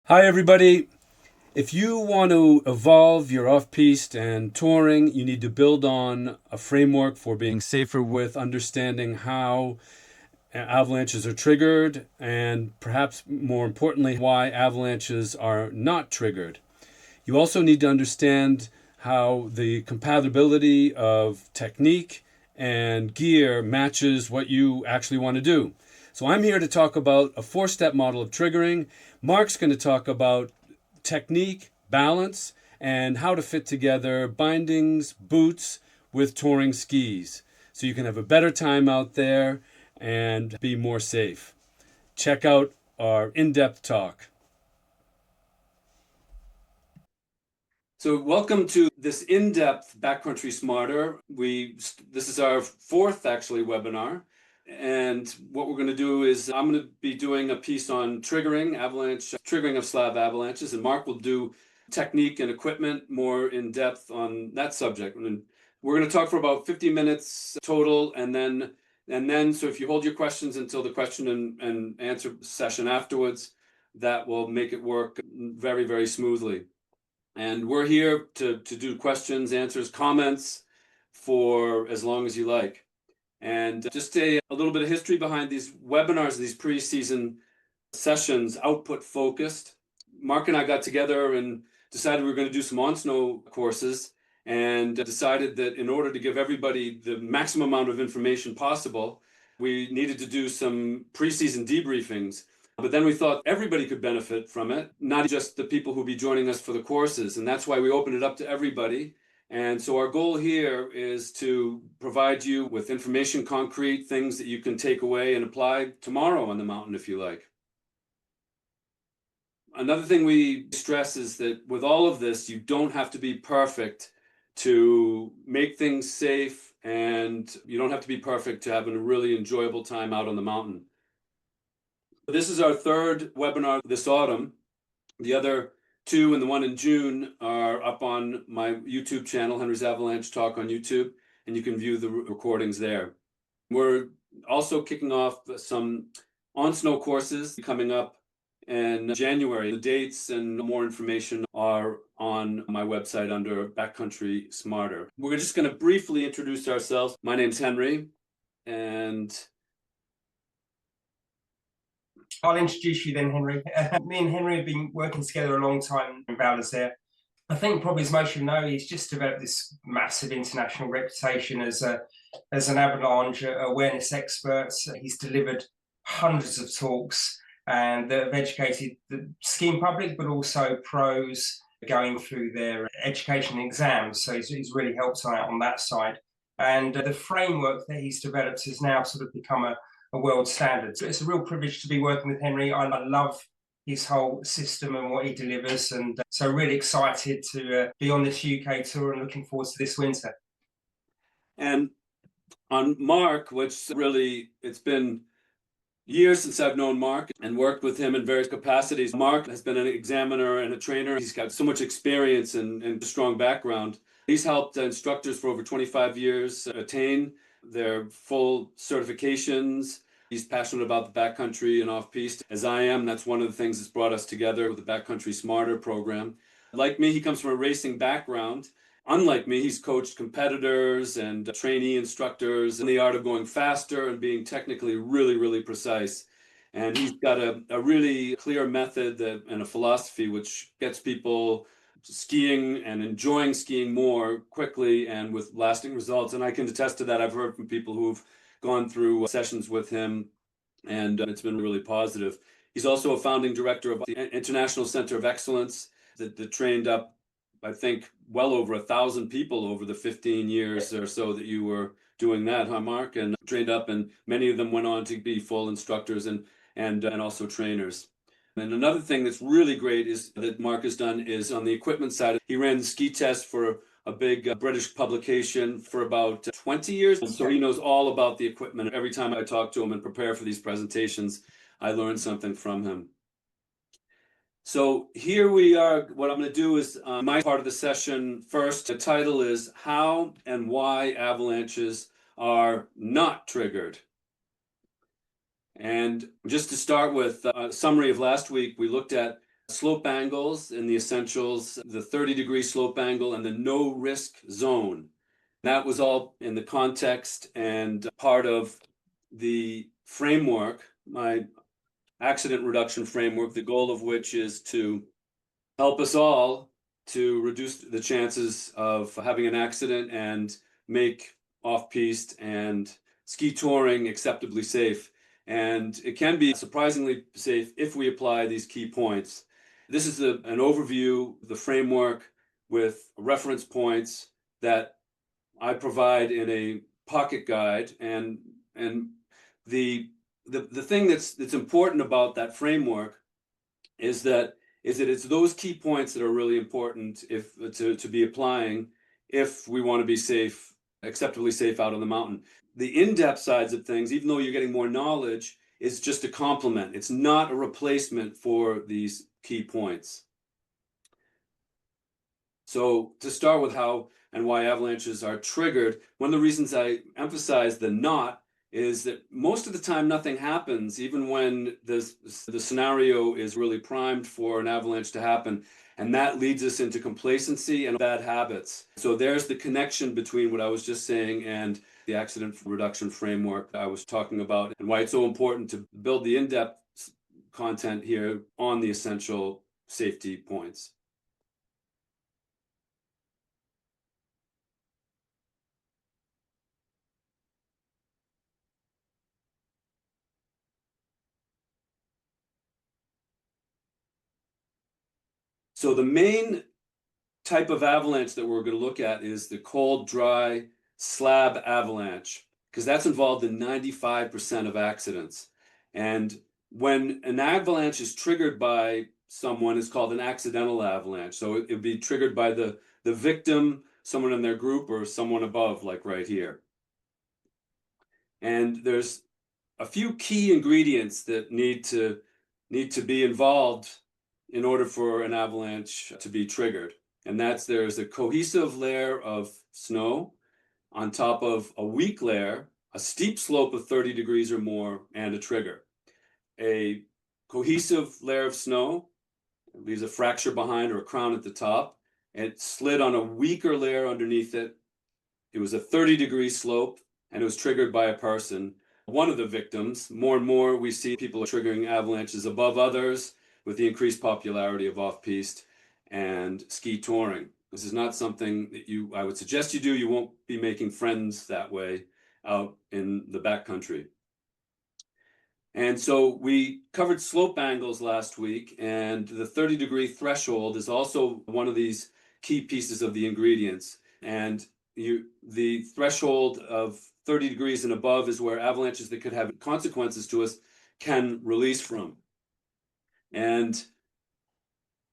Hi, everybody. If you want to evolve your off-piste and touring, you need to build on a framework for being safer with understanding how avalanches are triggered and perhaps more importantly, why avalanches are not triggered. You also need to understand how the compatibility of technique and gear matches what you actually want to do. So I'm here to talk about a four-step model of triggering. Mark's going to talk about technique, balance, and how to fit together bindings, boots with touring skis so you can have a better time out there and be more safe. Check out our in-depth talk. So welcome to this in-depth Backcountry Smarter. This is our fourth actually webinar. And what we're going to do is I'm going to be doing a piece on triggering of slab avalanches, and Mark will do technique and equipment more in depth on that subject. And we're going to talk for about 50 minutes total, and then so if you hold your questions until the question and answer session afterwards, that will make it work very, very smoothly. And we're here to do questions, answers, comments for as long as you like. And just a little bit of history behind these webinars, these pre-season sessions, output focused. Mark and I got together and decided we were going to do some on-snow courses, and decided that in order to give everybody the maximum amount of information possible, we needed to do some pre-season debriefings. But then we thought everybody could benefit from it, not just the people who'll be joining us for the courses. And that's why we opened it up to everybody. And so our goal here is to provide you with information, concrete things that you can take away and apply tomorrow on the mountain if you like. Another thing we stress is that with all of this, you don't have to be perfect to make things safe, and you don't have to be perfect to have a really enjoyable time out on the mountain. This is our third webinar this autumn. The other two and the one in June are up on my YouTube channel, Henry's Avalanche Talk on YouTube, and you can view the recordings there. We're also kicking off some on-snow courses coming up in January. The dates and more information are on my website under Backcountry Smarter. We're just going to briefly introduce ourselves. My name's Henry, and I'll introduce you then, Henry. Me and Henry have been working together a long time in Valleys. I think probably as most of you know, he's just developed this massive international reputation as an avalanche awareness expert. He's delivered hundreds of talks and have educated the skiing public, but also pros going through their education exams. So he's really helped out on that side. And the framework that he's developed has now sort of become a world standard. So it's a real privilege to be working with Henry. I love his whole system and what he delivers, and so really excited to be on this UK tour and looking forward to this winter. And on Mark, which really, it's been years since I've known Mark and worked with him in various capacities. Mark has been an examiner and a trainer. He's got so much experience and a strong background. He's helped instructors for over 25 years attain their full certifications. He's passionate about the backcountry and off-piste, as I am. That's one of the things that's brought us together with the Backcountry Smarter program. Like me, he comes from a racing background. Unlike me, he's coached competitors and trainee instructors in the art of going faster and being technically really, really precise. And he's got a really clear method and a philosophy which gets people skiing and enjoying skiing more quickly and with lasting results. And I can attest to that. I've heard from people who've gone through sessions with him, and it's been really positive. He's also a founding director of the International Center of Excellence that trained up, I think, well over 1,000 people over the 15 years or so that you were doing that, huh, Mark? And trained up, and many of them went on to be full instructors and also trainers. And another thing that's really great is that Mark has done is on the equipment side. He ran the ski test for a big British publication for about 20 years. So he knows all about the equipment. Every time I talk to him and prepare for these presentations, I learn something from him. So here we are. What I'm going to do is my part of the session first. The title is How and Why Avalanches Are Not Triggered. And just to start with a summary of last week, we looked at slope angles in the essentials, the 30-degree slope angle, and the no risk zone. That was all in the context and part of the framework, my accident reduction framework, the goal of which is to help us all to reduce the chances of having an accident and make off-piste and ski touring acceptably safe. And it can be surprisingly safe if we apply these key points. This is an overview, the framework with reference points that I provide in a pocket guide. And the thing that's important about that framework is that it's those key points that are really important to be applying if we want to be safe, acceptably safe out on the mountain. The in-depth sides of things, even though you're getting more knowledge, is just a complement. It's not a replacement for these key points. So to start with how and why avalanches are triggered, one of the reasons I emphasize the not is that most of the time nothing happens, even when the scenario is really primed for an avalanche to happen. And that leads us into complacency and bad habits. So there's the connection between what I was just saying and the accident reduction framework I was talking about, and why it's so important to build the in-depth content here on the essential safety points. So the main type of avalanche that we're going to look at is the cold, dry slab avalanche, because that's involved in 95% of accidents. And when an avalanche is triggered by someone, it's called an accidental avalanche. So it would be triggered by the victim, someone in their group, or someone above, like right here. And there's a few key ingredients that need to be involved in order for an avalanche to be triggered. And there's a cohesive layer of snow on top of a weak layer, a steep slope of 30 degrees or more, and a trigger. A cohesive layer of snow leaves a fracture behind or a crown at the top. It slid on a weaker layer underneath it. It was a 30-degree slope, and it was triggered by a person. One of the victims, more and more we see people triggering avalanches above others with the increased popularity of off-piste and ski touring. This is not something that I would suggest you do. You won't be making friends that way out in the backcountry. And so we covered slope angles last week, and the 30-degree threshold is also one of these key pieces of the ingredients. And the threshold of 30 degrees and above is where avalanches that could have consequences to us can release from. And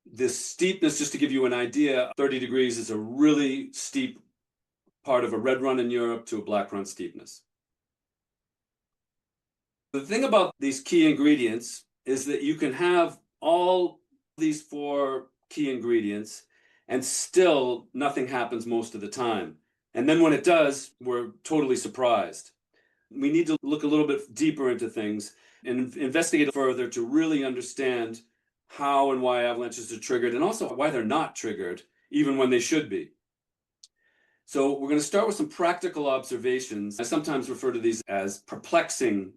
this steepness, just to give you an idea, 30 degrees is a really steep part of a red run in Europe to a black run steepness. The thing about these key ingredients is that you can have all these 4 key ingredients and still nothing happens most of the time. And then when it does, we're totally surprised. We need to look a little bit deeper into things and investigate further to really understand how and why avalanches are triggered, and also why they're not triggered, even when they should be. So we're going to start with some practical observations. I sometimes refer to these as perplexing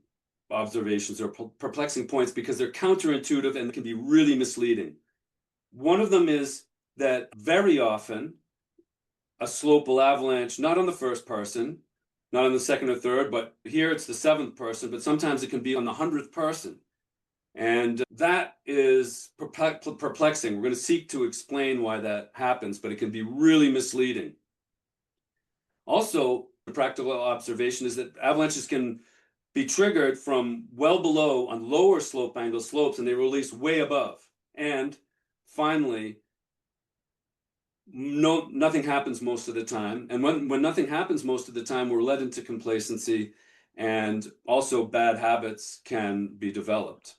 observations or perplexing points because they're counterintuitive and can be really misleading. One of them is that very often a slope will avalanche not on the first person, not on the second or third, but here it's the 7th person, but sometimes it can be on the 100th person. And that is perplexing. We're going to seek to explain why that happens, but it can be really misleading. Also, a practical observation is that avalanches can be triggered from well below on lower slope angle slopes, and they release way above. And finally, nothing happens most of the time. And when nothing happens most of the time, we're led into complacency, and also bad habits can be developed.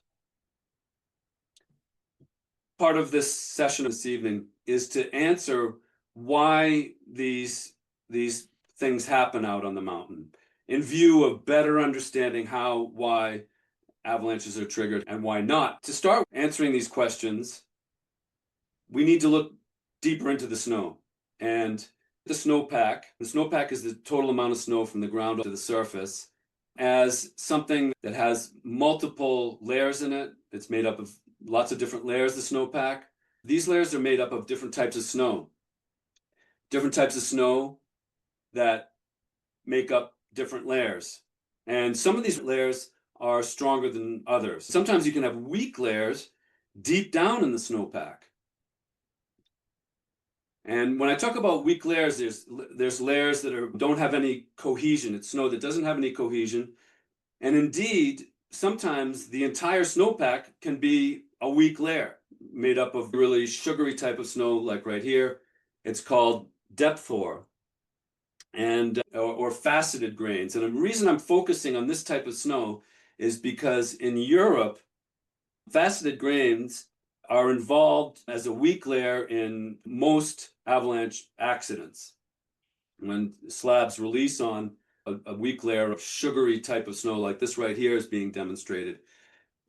Part of this session this evening is to answer why these things happen out on the mountain, in view of better understanding why avalanches are triggered and why not. To start answering these questions, we need to look deeper into the snow. And the snowpack is the total amount of snow from the ground to the surface, as something that has multiple layers in it. It's made up of lots of different layers, the snowpack. These layers are made up of different types of snow that make up different layers. And some of these layers are stronger than others. Sometimes you can have weak layers deep down in the snowpack. And when I talk about weak layers, there's layers that don't have any cohesion. It's snow that doesn't have any cohesion. And indeed, sometimes the entire snowpack can be a weak layer made up of really sugary type of snow, like right here. It's called depth hoar, and or faceted grains. And the reason I'm focusing on this type of snow is because in Europe, faceted grains are involved as a weak layer in most avalanche accidents. When slabs release on a weak layer of sugary type of snow, like this right here is being demonstrated.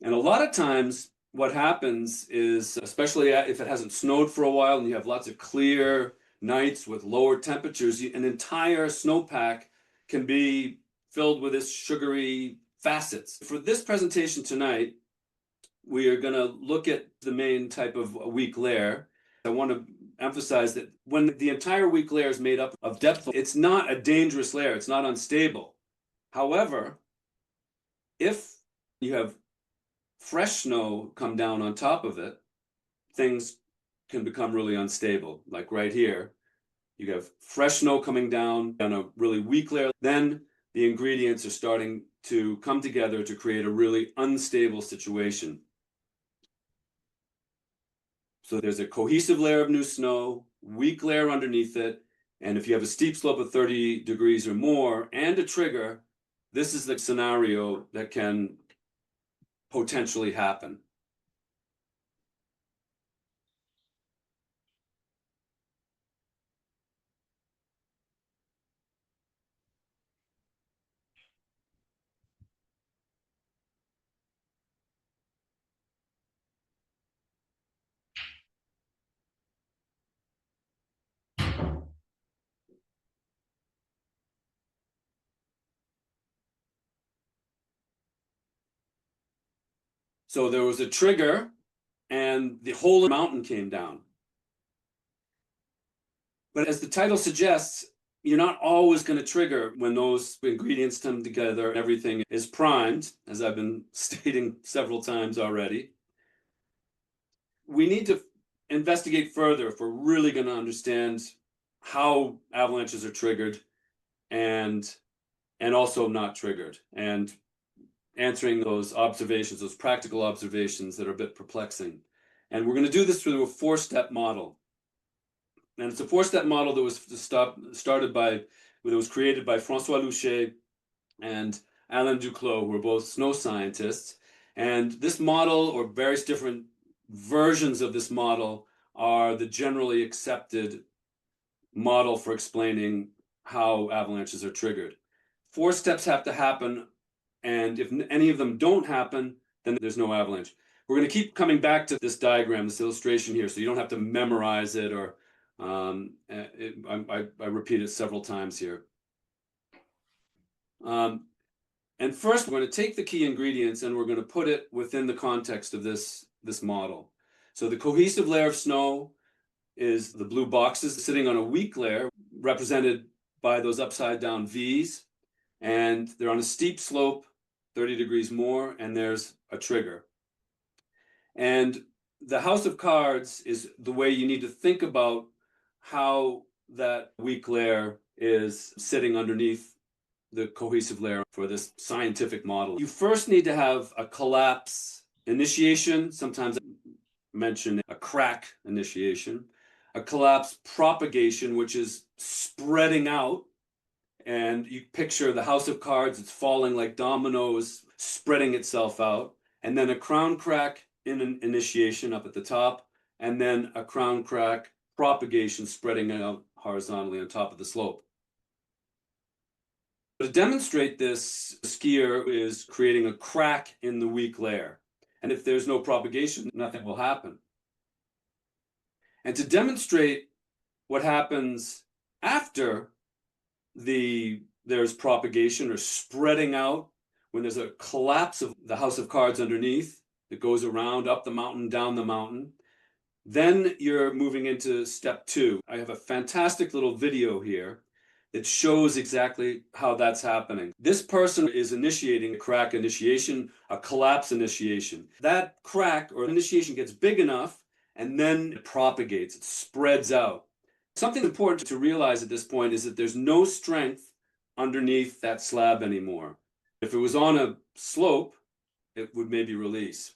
And a lot of times what happens is, especially if it hasn't snowed for a while and you have lots of clear nights with lower temperatures, an entire snowpack can be filled with this sugary facets. For this presentation tonight, we are going to look at the main type of weak layer. I want to emphasize that when the entire weak layer is made up of depth, it's not a dangerous layer. It's not unstable. However, if you have fresh snow come down on top of it, things can become really unstable. Like right here, you have fresh snow coming down on a really weak layer. Then the ingredients are starting to come together to create a really unstable situation. So there's a cohesive layer of new snow, weak layer underneath it, and if you have a steep slope of 30 degrees or more and a trigger, this is the scenario that can potentially happen. So there was a trigger and the whole mountain came down. But as the title suggests, you're not always going to trigger when those ingredients come together. Everything is primed, as I've been stating several times already. We need to investigate further if we're really going to understand how avalanches are triggered and also not triggered, and answering those observations, those practical observations that are a bit perplexing. And we're going to do this through a four-step model. And it's a four-step model that was created by Francois Louchet and Alain Duclos, who are both snow scientists. And this model, or various different versions of this model, are the generally accepted model for explaining how avalanches are triggered. 4 steps have to happen, and if any of them don't happen, then there's no avalanche. We're going to keep coming back to this diagram, this illustration here, so you don't have to memorize it, or I repeat it several times here. And first, we're going to take the key ingredients and we're going to put it within the context of this model. So the cohesive layer of snow is the blue boxes sitting on a weak layer, represented by those upside down V's, and they're on a steep slope, 30 degrees more, and there's a trigger. And the house of cards is the way you need to think about how that weak layer is sitting underneath the cohesive layer for this scientific model. You first need to have a collapse initiation. Sometimes I mention a crack initiation. A collapse propagation, which is spreading out. And you picture the house of cards, it's falling like dominoes, spreading itself out. And then a crown crack initiation up at the top. And then a crown crack propagation spreading out horizontally on top of the slope. To demonstrate this, the skier is creating a crack in the weak layer. And if there's no propagation, nothing will happen. And to demonstrate what happens after there's propagation or spreading out, when there's a collapse of the house of cards underneath that goes around, up the mountain, down the mountain, then you're moving into step 2. I have a fantastic little video here that shows exactly how that's happening. This person is initiating a crack initiation, a collapse initiation. That crack or initiation gets big enough and then it propagates, it spreads out. Something important to realize at this point is that there's no strength underneath that slab anymore. If it was on a slope, it would maybe release.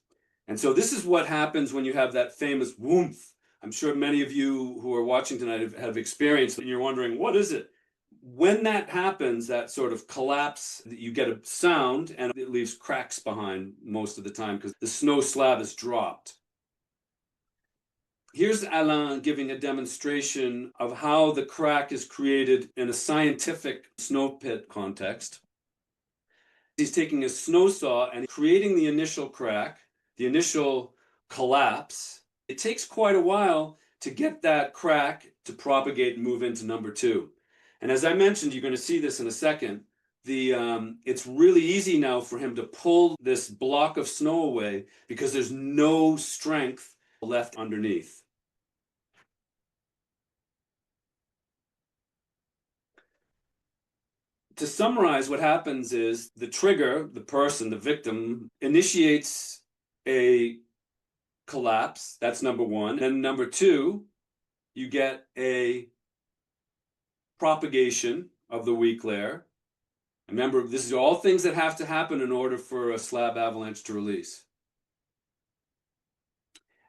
And so this is what happens when you have that famous whumpf. I'm sure many of you who are watching tonight have experienced it, and you're wondering, what is it? When that happens, that sort of collapse, you get a sound and it leaves cracks behind most of the time because the snow slab is dropped. Here's Alain giving a demonstration of how the crack is created in a scientific snow pit context. He's taking a snow saw and creating the initial crack, the initial collapse. It takes quite a while to get that crack to propagate and move into number 2. And as I mentioned, you're going to see this in a second, it's really easy now for him to pull this block of snow away because there's no strength left underneath. To summarize, what happens is the trigger, the person, the victim, initiates a collapse. That's number 1. Then number 2, you get a propagation of the weak layer. Remember, this is all things that have to happen in order for a slab avalanche to release.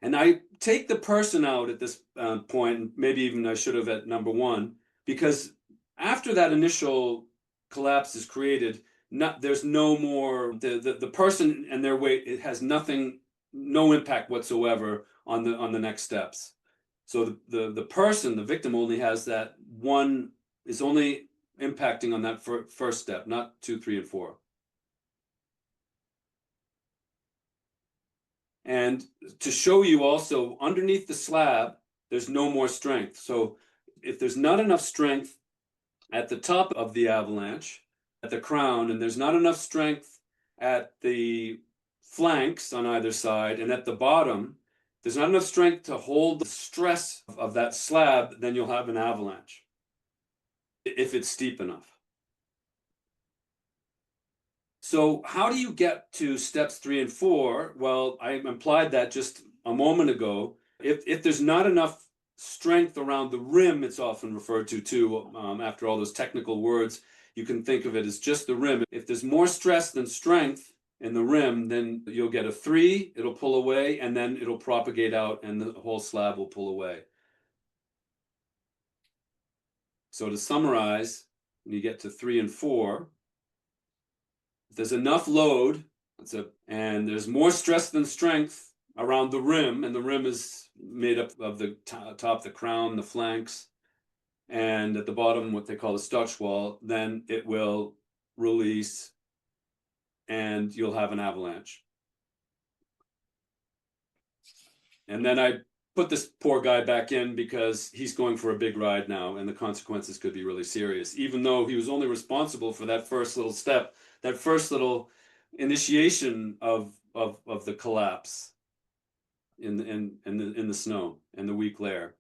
And I take the person out at this point, maybe even I should have at number 1, because after that initial collapse is created, there's no more, the person and their weight, it has no impact whatsoever on the next steps. So the person, the victim, only has that one, is only impacting on that first step, not 2, 3, and 4. And to show you also, underneath the slab, there's no more strength. So if there's not enough strength at the top of the avalanche, at the crown, and there's not enough strength at the flanks on either side, and at the bottom, there's not enough strength to hold the stress of that slab, then you'll have an avalanche, if it's steep enough. So how do you get to steps 3 and 4? Well, I implied that just a moment ago. If there's not enough strength around the rim, it's often referred to too, after all those technical words, you can think of it as just the rim. If there's more stress than strength in the rim, then you'll get a 3, it'll pull away, and then it'll propagate out and the whole slab will pull away. So to summarize, when you get to 3 and 4, if there's enough load, and there's more stress than strength around the rim, and the rim is made up of the top, the crown, the flanks, and at the bottom, what they call the Stotchwall, then it will release and you'll have an avalanche. And then I put this poor guy back in because he's going for a big ride now and the consequences could be really serious, even though he was only responsible for that first little step, that first little initiation of the collapse in the snow and the weak layer.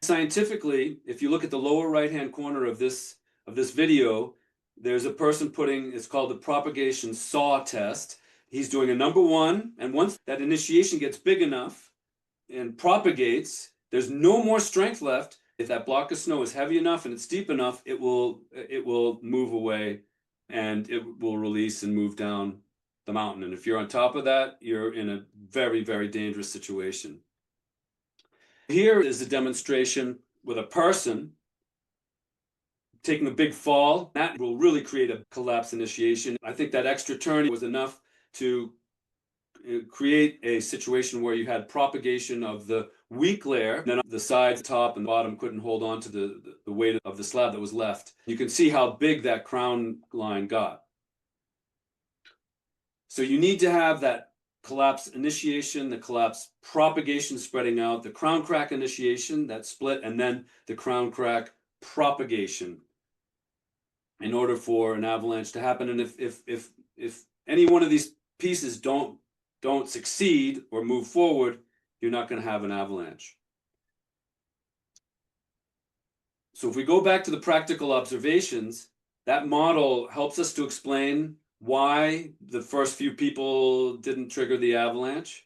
Scientifically, if you look at the lower right-hand corner of this video, there's a person putting, it's called the propagation saw test. He's doing a number 1, and once that initiation gets big enough and propagates, there's no more strength left. If that block of snow is heavy enough and it's deep enough, it will move away and it will release and move down the mountain. And if you're on top of that, you're in a very, very dangerous situation. Here is a demonstration with a person taking a big fall. That will really create a collapse initiation. I think that extra turn was enough to create a situation where you had propagation of the weak layer, then the sides, top, and bottom couldn't hold on to the weight of the slab that was left. You can see how big that crown line got. So you need to have that collapse initiation, the collapse propagation spreading out, the crown crack initiation, that split, and then the crown crack propagation in order for an avalanche to happen. And if any one of these pieces don't succeed or move forward, you're not going to have an avalanche. So if we go back to the practical observations, that model helps us to explain why the first few people didn't trigger the avalanche,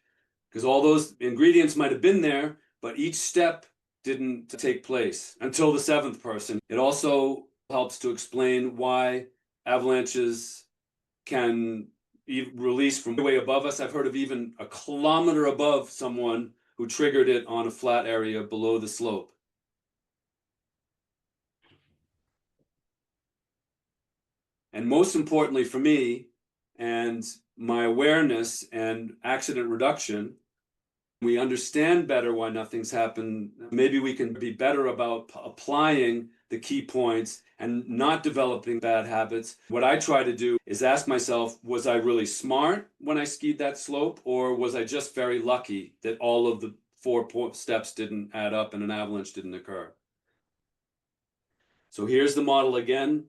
because all those ingredients might have been there, but each step didn't take place until the seventh person. It also helps to explain why avalanches can release from way above us. I've heard of even a kilometer above someone who triggered it on a flat area below the slope. And most importantly for me and my awareness and accident reduction, we understand better why nothing's happened. Maybe we can be better about applying the key points and not developing bad habits. What I try to do is ask myself, was I really smart when I skied that slope, or was I just very lucky that all of the 4 steps didn't add up and an avalanche didn't occur? So here's the model again.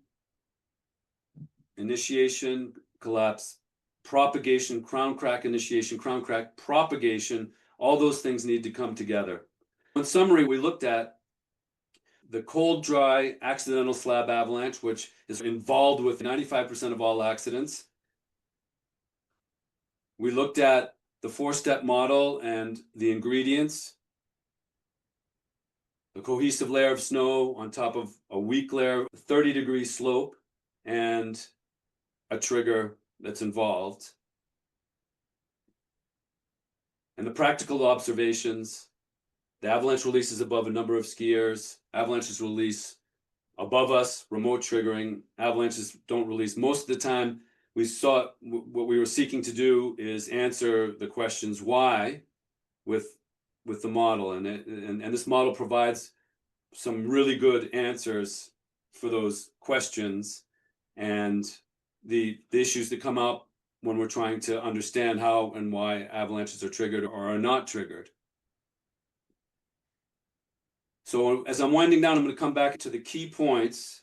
Initiation, collapse, propagation, crown crack initiation, crown crack, propagation. All those things need to come together. In summary, we looked at the cold, dry, accidental slab avalanche, which is involved with 95% of all accidents. We looked at the 4-step model and the ingredients, the cohesive layer of snow on top of a weak layer, 30-degree slope, and a trigger that's involved. And the practical observations, the avalanche releases above a number of skiers, avalanches release above us, remote triggering, avalanches don't release. Most of the time, what we were seeking to do is answer the questions why with the model. And this model provides some really good answers for those questions and the issues that come up when we're trying to understand how and why avalanches are triggered or are not triggered. So as I'm winding down, I'm going to come back to the key points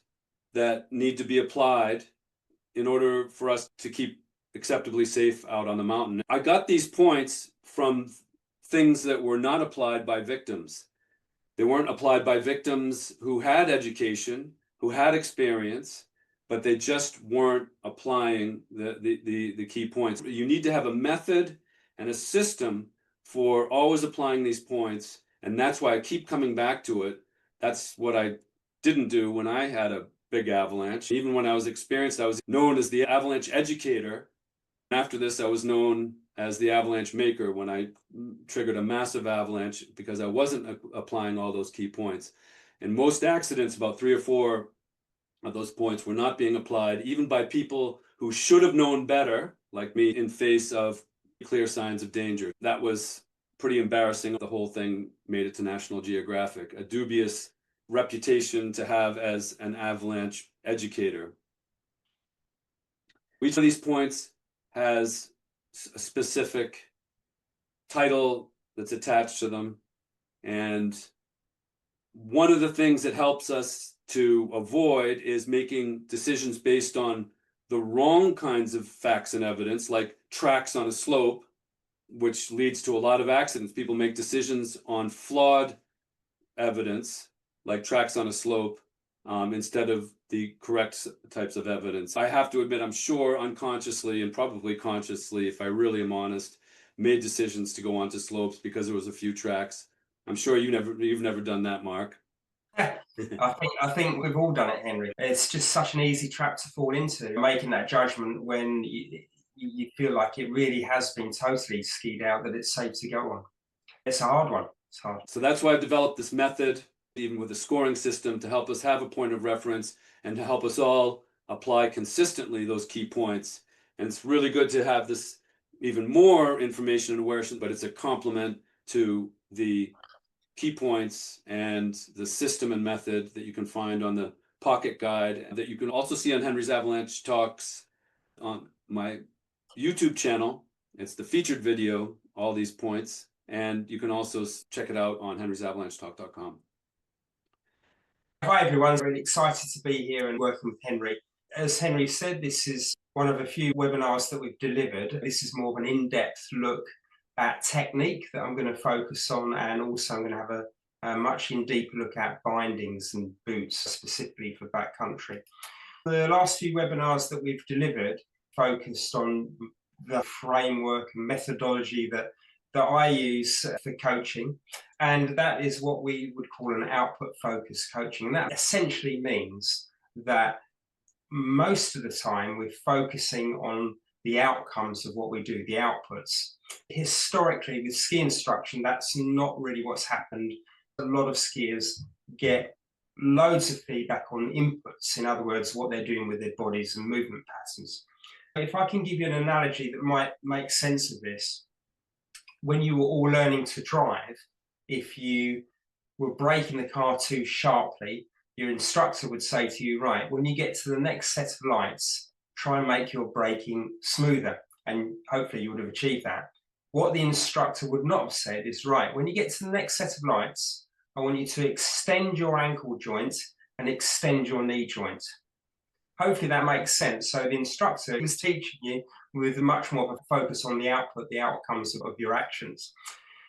that need to be applied in order for us to keep acceptably safe out on the mountain. I got these points from things that were not applied by victims. They weren't applied by victims who had education, who had experience, but they just weren't applying the key points. You need to have a method and a system for always applying these points, and that's why I keep coming back to it. That's what I didn't do when I had a big avalanche. Even when I was experienced, I was known as the avalanche educator. After this, I was known as the avalanche maker when I triggered a massive avalanche because I wasn't applying all those key points. In most accidents, about 3 or 4 of those points were not being applied, even by people who should have known better, like me, in face of clear signs of danger. That was pretty embarrassing. The whole thing made it to National Geographic, a dubious reputation to have as an avalanche educator. Each of these points has a specific title that's attached to them. And one of the things that helps us to avoid is making decisions based on the wrong kinds of facts and evidence, like tracks on a slope, which leads to a lot of accidents. People make decisions on flawed evidence, like tracks on a slope, instead of the correct types of evidence. I have to admit, I'm sure unconsciously and probably consciously, if I really am honest, made decisions to go onto slopes because there was a few tracks. I'm sure you've never done that, Mark. I think we've all done it, Henry. It's just such an easy trap to fall into, making that judgment when you feel like it really has been totally skied out that it's safe to go on. It's a hard one. It's hard. So that's why I've developed this method, even with a scoring system, to help us have a point of reference and to help us all apply consistently those key points. And it's really good to have this even more information and awareness, but it's a complement to the key points and the system and method that you can find on the pocket guide, that you can also see on Henry's Avalanche Talks on my YouTube channel. It's the featured video, all these points, and you can also check it out on henrysavalanchetalk.com. Hi everyone, really excited to be here and working with Henry. As Henry said, this is one of a few webinars that we've delivered. This is more of an in-depth look at technique that I'm going to focus on, and also I'm going to have a much deeper look at bindings and boots, specifically for backcountry. The last few webinars that we've delivered focused on the framework and methodology that I use for coaching, and that is what we would call an output-focused coaching. And that essentially means that most of the time we're focusing on the outcomes of what we do, the outputs. Historically, with ski instruction, that's not really what's happened. A lot of skiers get loads of feedback on inputs, in other words, what they're doing with their bodies and movement patterns. If I can give you an analogy that might make sense of this, when you were all learning to drive, if you were braking the car too sharply, your instructor would say to you, right, when you get to the next set of lights, try and make your braking smoother, and hopefully you would have achieved that. What the instructor would not have said is, right, when you get to the next set of lights, I want you to extend your ankle joint and extend your knee joint. Hopefully that makes sense. So the instructor is teaching you with much more of a focus on the output, the outcomes of your actions.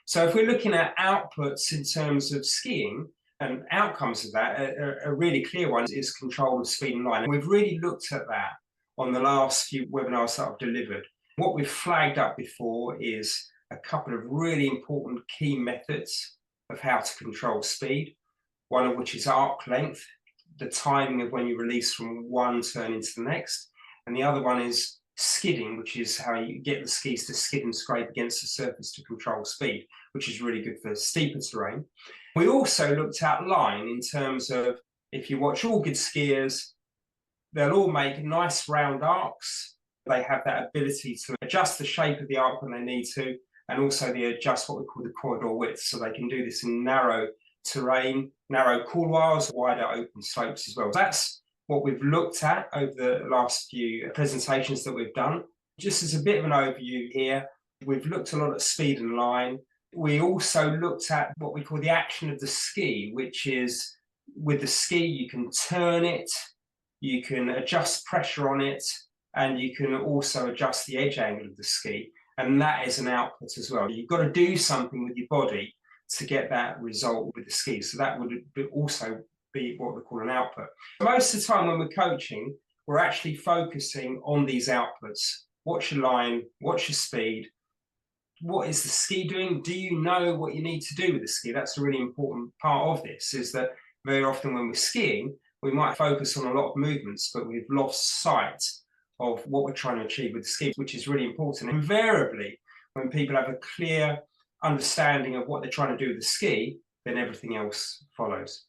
So if we're looking at outputs in terms of skiing, and outcomes of that, a really clear one is control of speed and line. And we've really looked at that on the last few webinars that I've delivered. What we've flagged up before is a couple of really important key methods of how to control speed, one of which is arc length, the timing of when you release from one turn into the next, and the other one is skidding, which is how you get the skis to skid and scrape against the surface to control speed, which is really good for steeper terrain. We also looked at line in terms of, if you watch all good skiers, they'll all make nice round arcs. They have that ability to adjust the shape of the arc when they need to, and also they adjust what we call the corridor width, so they can do this in narrow terrain, narrow couloirs, wider open slopes as well. That's what we've looked at over the last few presentations that we've done. Just as a bit of an overview here, we've looked a lot at speed and line. We also looked at what we call the action of the ski, which is with the ski, you can turn it, you can adjust pressure on it, and you can also adjust the edge angle of the ski. And that is an output as well. You've got to do something with your body to get that result with the ski. So that would also be what we call an output. Most of the time when we're coaching, we're actually focusing on these outputs. What's your line? What's your speed? What is the ski doing? Do you know what you need to do with the ski? That's a really important part of this, is that very often when we're skiing, we might focus on a lot of movements, but we've lost sight of what we're trying to achieve with the ski, which is really important. Invariably, when people have a clear understanding of what they're trying to do with the ski, then everything else follows.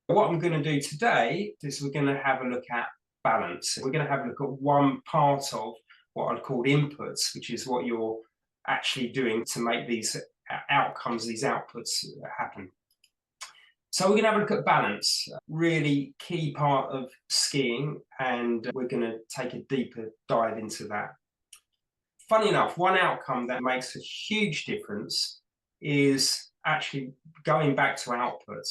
What I'm going to do today is we're going to have a look at balance. We're going to have a look at one part of what I'd call inputs, which is what you're actually doing to make these outcomes, these outputs happen. So we're going to have a look at balance, really key part of skiing, and we're going to take a deeper dive into that. Funny enough, one outcome that makes a huge difference is actually going back to output,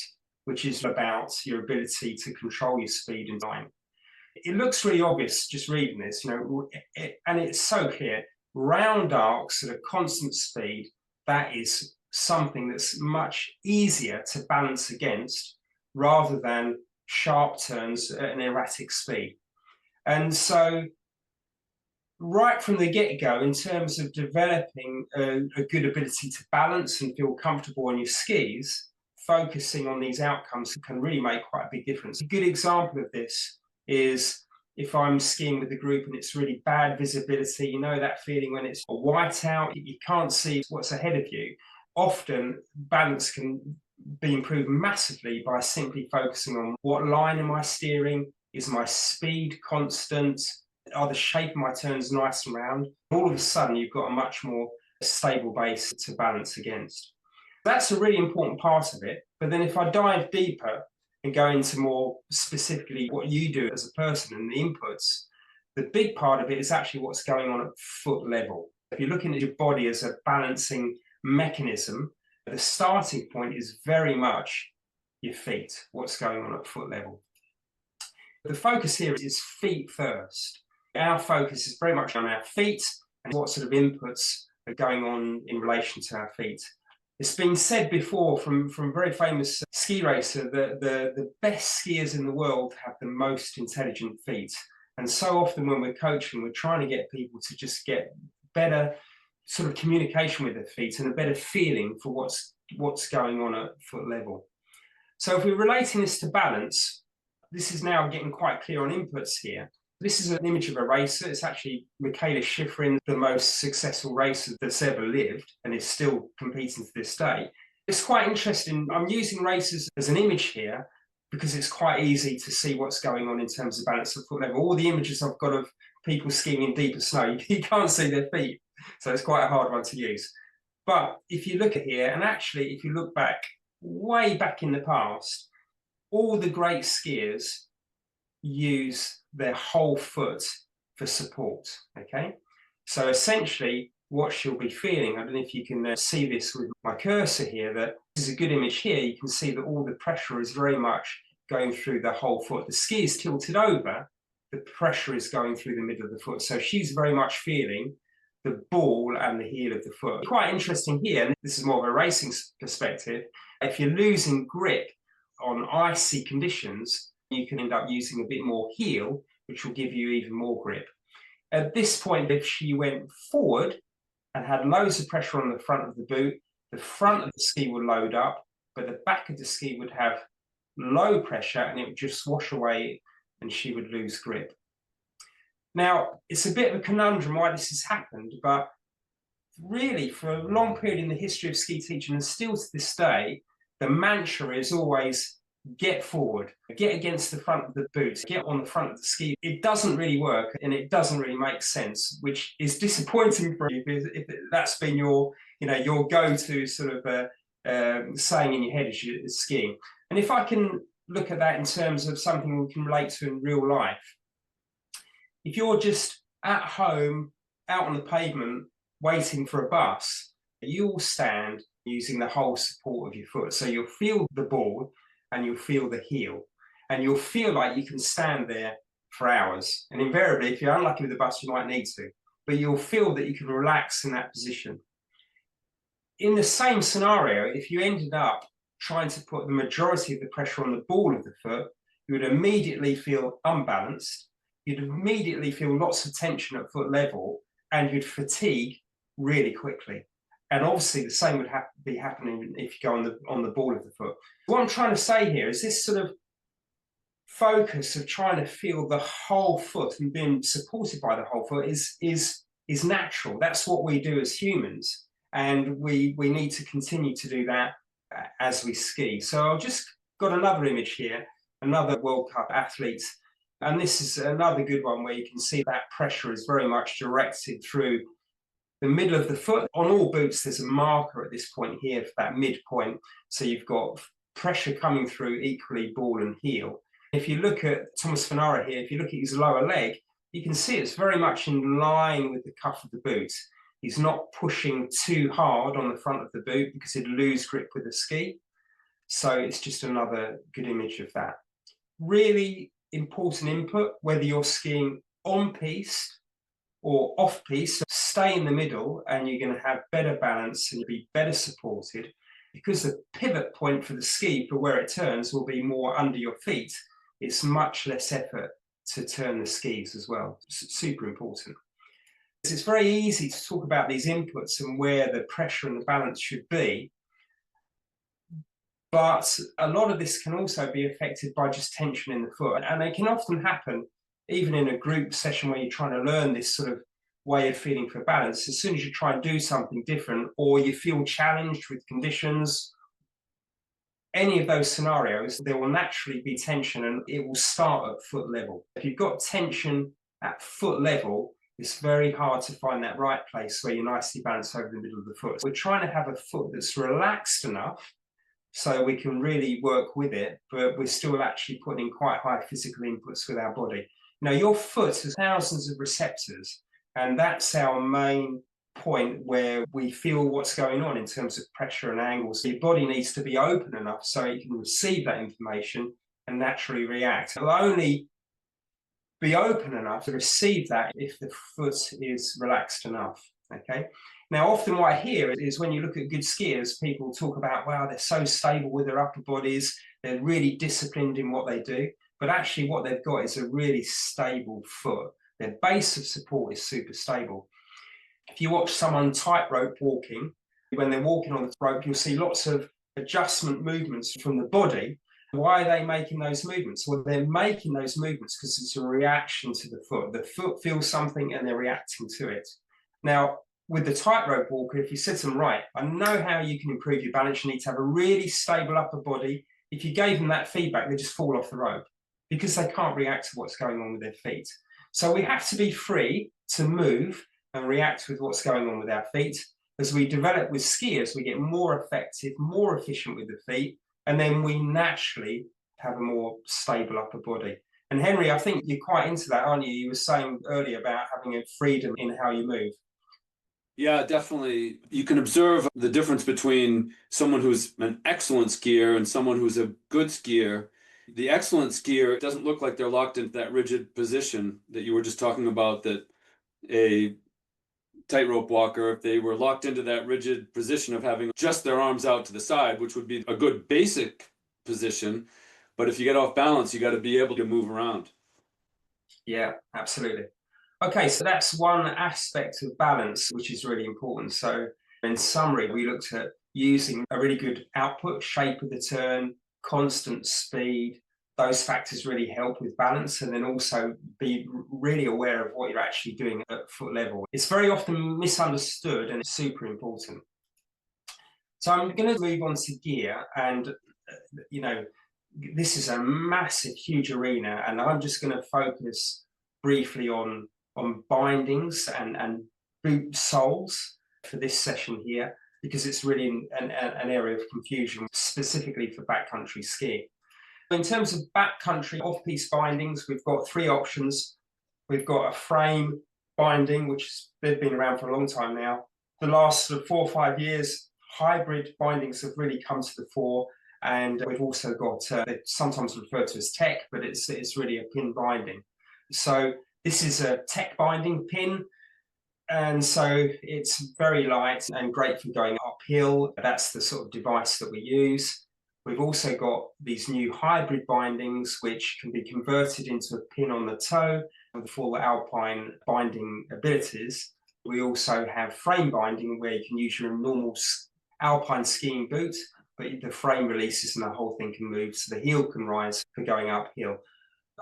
which is about your ability to control your speed and time. It looks really obvious just reading this, and it's so clear. Round arcs at a constant speed, that is something that's much easier to balance against rather than sharp turns at an erratic speed. And so right from the get-go, in terms of developing a good ability to balance and feel comfortable on your skis, focusing on these outcomes can really make quite a big difference. A good example of this is if I'm skiing with a group and it's really bad visibility, you know that feeling when it's a whiteout, you can't see what's ahead of you. Often balance can be improved massively by simply focusing on what line am I steering, is my speed constant, are the shape of my turns nice and round. All of a sudden you've got a much more stable base to balance against. That's a really important part of it. But then if I dive deeper and go into more specifically what you do as a person and the inputs, the big part of it is actually what's going on at foot level. If you're looking at your body as a balancing mechanism, the starting point is very much your feet, what's going on at foot level. The focus here is feet first. Our focus is very much on our feet and what sort of inputs are going on in relation to our feet. It's been said before from a very famous ski racer that the best skiers in the world have the most intelligent feet. And so often when we're coaching, we're trying to get people to just get better sort of communication with their feet and a better feeling for what's going on at foot level. So if we're relating this to balance, this is now getting quite clear on inputs here. This is an image of a racer. It's actually Michaela Schifrin, the most successful racer that's ever lived and is still competing to this day. It's quite interesting. I'm using racers as an image here because it's quite easy to see what's going on in terms of balance at foot level. All the images I've got of people skiing in deeper snow, you can't see their feet. So it's quite a hard one to use. But if you look at here, and actually if you look back, way back in the past, all the great skiers use their whole foot for support, okay? So essentially what she'll be feeling, I don't know if you can see this with my cursor here, that this is a good image here. You can see that all the pressure is very much going through the whole foot. The ski is tilted over, the pressure is going through the middle of the foot. So she's very much feeling the ball and the heel of the foot. Quite interesting here, and this is more of a racing perspective, if you're losing grip on icy conditions, you can end up using a bit more heel, which will give you even more grip. At this point, if she went forward and had loads of pressure on the front of the boot, the front of the ski would load up, but the back of the ski would have low pressure and it would just wash away and she would lose grip. Now, it's a bit of a conundrum why this has happened, but really for a long period in the history of ski teaching and still to this day, the mantra is always get forward, get against the front of the boot, get on the front of the ski. It doesn't really work and it doesn't really make sense, which is disappointing for you if that's been your go-to sort of saying in your head as you're skiing. And if I can look at that in terms of something we can relate to in real life, if you're just at home, out on the pavement, waiting for a bus, you'll stand using the whole support of your foot. So you'll feel the ball and you'll feel the heel. And you'll feel like you can stand there for hours. And invariably, if you're unlucky with the bus, you might need to. But you'll feel that you can relax in that position. In the same scenario, if you ended up trying to put the majority of the pressure on the ball of the foot, you would immediately feel unbalanced. You'd immediately feel lots of tension at foot level and you'd fatigue really quickly. And obviously the same would be happening if you go on the ball of the foot. What I'm trying to say here is this sort of focus of trying to feel the whole foot and being supported by the whole foot is natural. That's what we do as humans. And we need to continue to do that as we ski. So I've just got another image here, another World Cup athlete. And this is another good one where you can see that pressure is very much directed through the middle of the foot. On all boots, there's a marker at this point here for that midpoint. So you've got pressure coming through equally ball and heel. If you look at Thomas Fanara here, if you look at his lower leg, you can see it's very much in line with the cuff of the boot. He's not pushing too hard on the front of the boot because he'd lose grip with the ski. So it's just another good image of that. Really important input, whether you're skiing on piste or off piste, so stay in the middle and you're going to have better balance and you'll be better supported because the pivot point for the ski for where it turns will be more under your feet. It's much less effort to turn the skis as well. It's super important. It's very easy to talk about these inputs and where the pressure and the balance should be. But a lot of this can also be affected by just tension in the foot. And they can often happen even in a group session where you're trying to learn this sort of way of feeling for balance. As soon as you try and do something different or you feel challenged with conditions, any of those scenarios, there will naturally be tension and it will start at foot level. If you've got tension at foot level, it's very hard to find that right place where you're nicely balanced over the middle of the foot. We're trying to have a foot that's relaxed enough so we can really work with it, but we're still actually putting in quite high physical inputs with our body. Now, your foot has thousands of receptors, and that's our main point where we feel what's going on in terms of pressure and angle. So your body needs to be open enough so you can receive that information and naturally react. It'll only be open enough to receive that if the foot is relaxed enough. Okay. Now, often what I hear is when you look at good skiers, people talk about, wow, they're so stable with their upper bodies, they're really disciplined in what they do. But actually what they've got is a really stable foot. Their base of support is super stable. If you watch someone tightrope walking, when they're walking on the rope, you'll see lots of adjustment movements from the body. Why are they making those movements? Well, they're making those movements because it's a reaction to the foot. The foot feels something and they're reacting to it. Now, with the tightrope walker, if you sit them right, I know how you can improve your balance. You need to have a really stable upper body. If you gave them that feedback, they just fall off the rope because they can't react to what's going on with their feet. So we have to be free to move and react with what's going on with our feet. As we develop with skiers, we get more effective, more efficient with the feet, and then we naturally have a more stable upper body. And Henry, I think you're quite into that, aren't you? You were saying earlier about having a freedom in how you move. Yeah, definitely. You can observe the difference between someone who's an excellent skier and someone who's a good skier. The excellent skier doesn't look like they're locked into that rigid position that you were just talking about, that a tightrope walker, if they were locked into that rigid position of having just their arms out to the side, which would be a good basic position. But if you get off balance, you got to be able to move around. Yeah, absolutely. Okay, so that's one aspect of balance, which is really important. So in summary, we looked at using a really good output, shape of the turn, constant speed. Those factors really help with balance, and then also be really aware of what you're actually doing at foot level. It's very often misunderstood and it's super important. So I'm going to move on to gear, and this is a massive, huge arena, and I'm just going to focus briefly on bindings and boot soles for this session here, because it's really an area of confusion, specifically for backcountry skiing. In terms of backcountry off-piste bindings, we've got three options. We've got a frame binding, which they've been around for a long time now. The last sort of 4 or 5 years, hybrid bindings have really come to the fore. And we've also got, it's sometimes referred to as tech, but it's really a pin binding. So this is a tech binding pin. And so it's very light and great for going uphill. That's the sort of device that we use. We've also got these new hybrid bindings, which can be converted into a pin on the toe with full Alpine binding abilities. We also have frame binding, where you can use your normal Alpine skiing boot, but the frame releases and the whole thing can move, so the heel can rise for going uphill.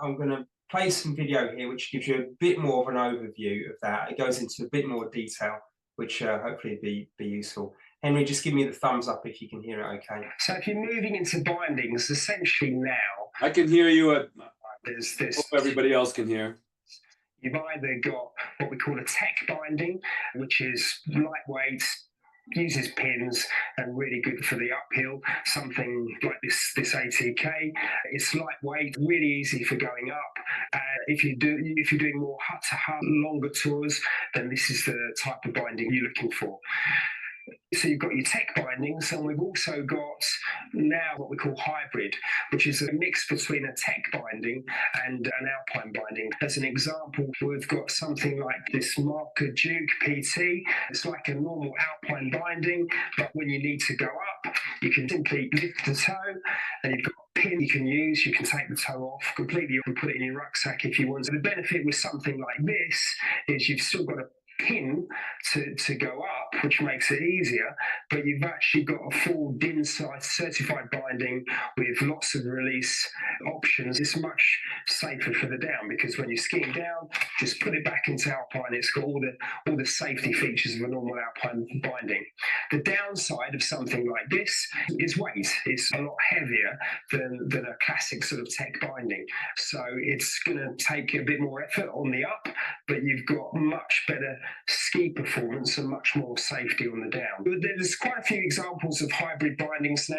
I'm going to play some video here, which gives you a bit more of an overview of that. It goes into a bit more detail, which hopefully be useful. Henry, just give me the thumbs up if you can hear it okay. So if you're moving into bindings, essentially now... I can hear you. There's this... Hope everybody else can hear. You've either got what we call a tech binding, which is lightweight, uses pins and really good for the uphill, something like this ATK. It's lightweight, really easy for going up. If you're doing more hut-to-hut, longer tours, then this is the type of binding you're looking for. So you've got your tech bindings, and we've also got now what we call hybrid, which is a mix between a tech binding and an Alpine binding. As an example, we've got something like this Marker Duke PT. It's like a normal Alpine binding, but when you need to go up, you can simply lift the toe, and you've got a pin you can use. You can take the toe off completely and put it in your rucksack if you want. So the benefit with something like this is you've still got a pin to go up, which makes it easier, but you've actually got a full DIN size certified binding with lots of release options. It's much safer for the down, because when you're skiing down, just put it back into Alpine. It's got all the safety features of a normal Alpine binding. The downside of something like this is weight. It's a lot heavier than a classic sort of tech binding, so it's going to take a bit more effort on the up, but you've got much better ski performance and much more safety on the down. But there's quite a few examples of hybrid bindings now.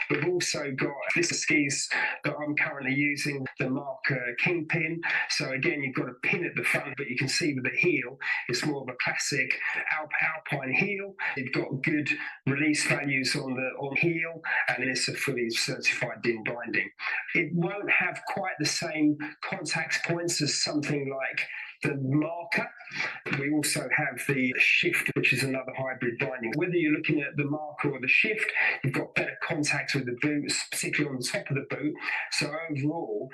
We've also got this skis that I'm currently using, the Mark Kingpin. So again, you've got a pin at the front, but you can see with the heel, it's more of a classic Alpine heel. You've got good release values on the heel, and it's a fully certified DIN binding. It won't have quite the same contact points as something like the marker. We also have the shift, which is another hybrid binding. Whether you're looking at the marker or the shift, you've got better contact with the boots, particularly on the top of the boot. So overall,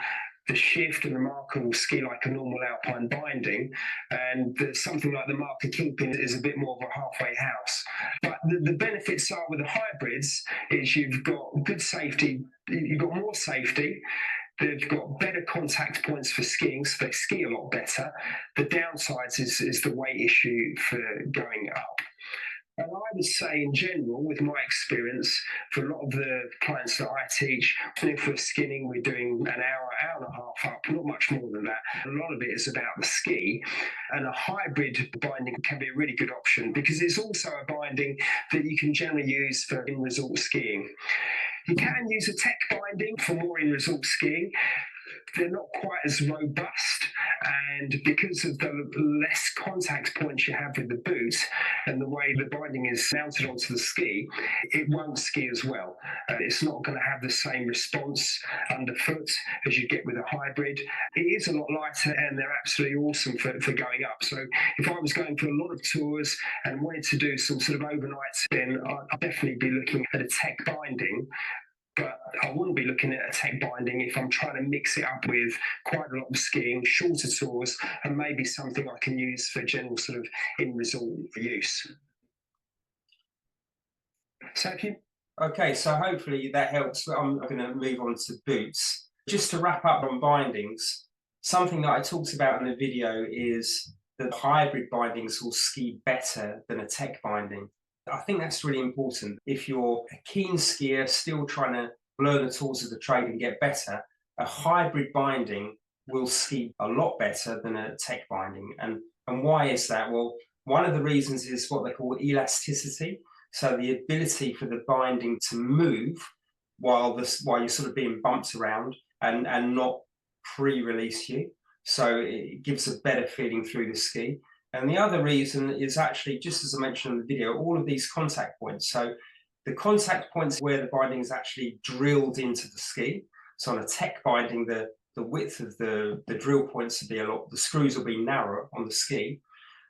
the shift and the marker will ski like a normal Alpine binding, and something like the marker Kingpin is a bit more of a halfway house. But the benefits are with the hybrids is you've got good safety, you've got more safety, they've got better contact points for skiing, so they ski a lot better. The downsides is the weight issue for going up. And I would say in general, with my experience, for a lot of the clients that I teach, if we're skinning, we're doing an hour and a half up, not much more than that. A lot of it is about the ski. And a hybrid binding can be a really good option because it's also a binding that you can generally use for in-resort skiing. You can use a tech binding for more in-resort skiing. They're not quite as robust, and because of the less contact points you have with the boot and the way the binding is mounted onto the ski, it won't ski as well. It's not going to have the same response underfoot as you get with a hybrid. It is a lot lighter, and they're absolutely awesome for going up. So if I was going for a lot of tours and wanted to do some sort of overnights, then I'd definitely be looking at a tech binding. But I wouldn't be looking at a tech binding if I'm trying to mix it up with quite a lot of skiing, shorter tours, and maybe something I can use for general sort of in-resort use. Okay, so hopefully that helps. I'm going to move on to boots. Just to wrap up on bindings, something that I talked about in the video is that hybrid bindings will ski better than a tech binding. I think that's really important. If you're a keen skier still trying to learn the tools of the trade and get better, a hybrid binding will ski a lot better than a tech binding. And why is that? Well, one of the reasons is what they call elasticity. So the ability for the binding to move while you're sort of being bumped around and not pre-release you. So it gives a better feeling through the ski. And the other reason is actually, just as I mentioned in the video, all of these contact points. So the contact points where the binding is actually drilled into the ski. So on a tech binding, the width of the drill points will be the screws will be narrower on the ski.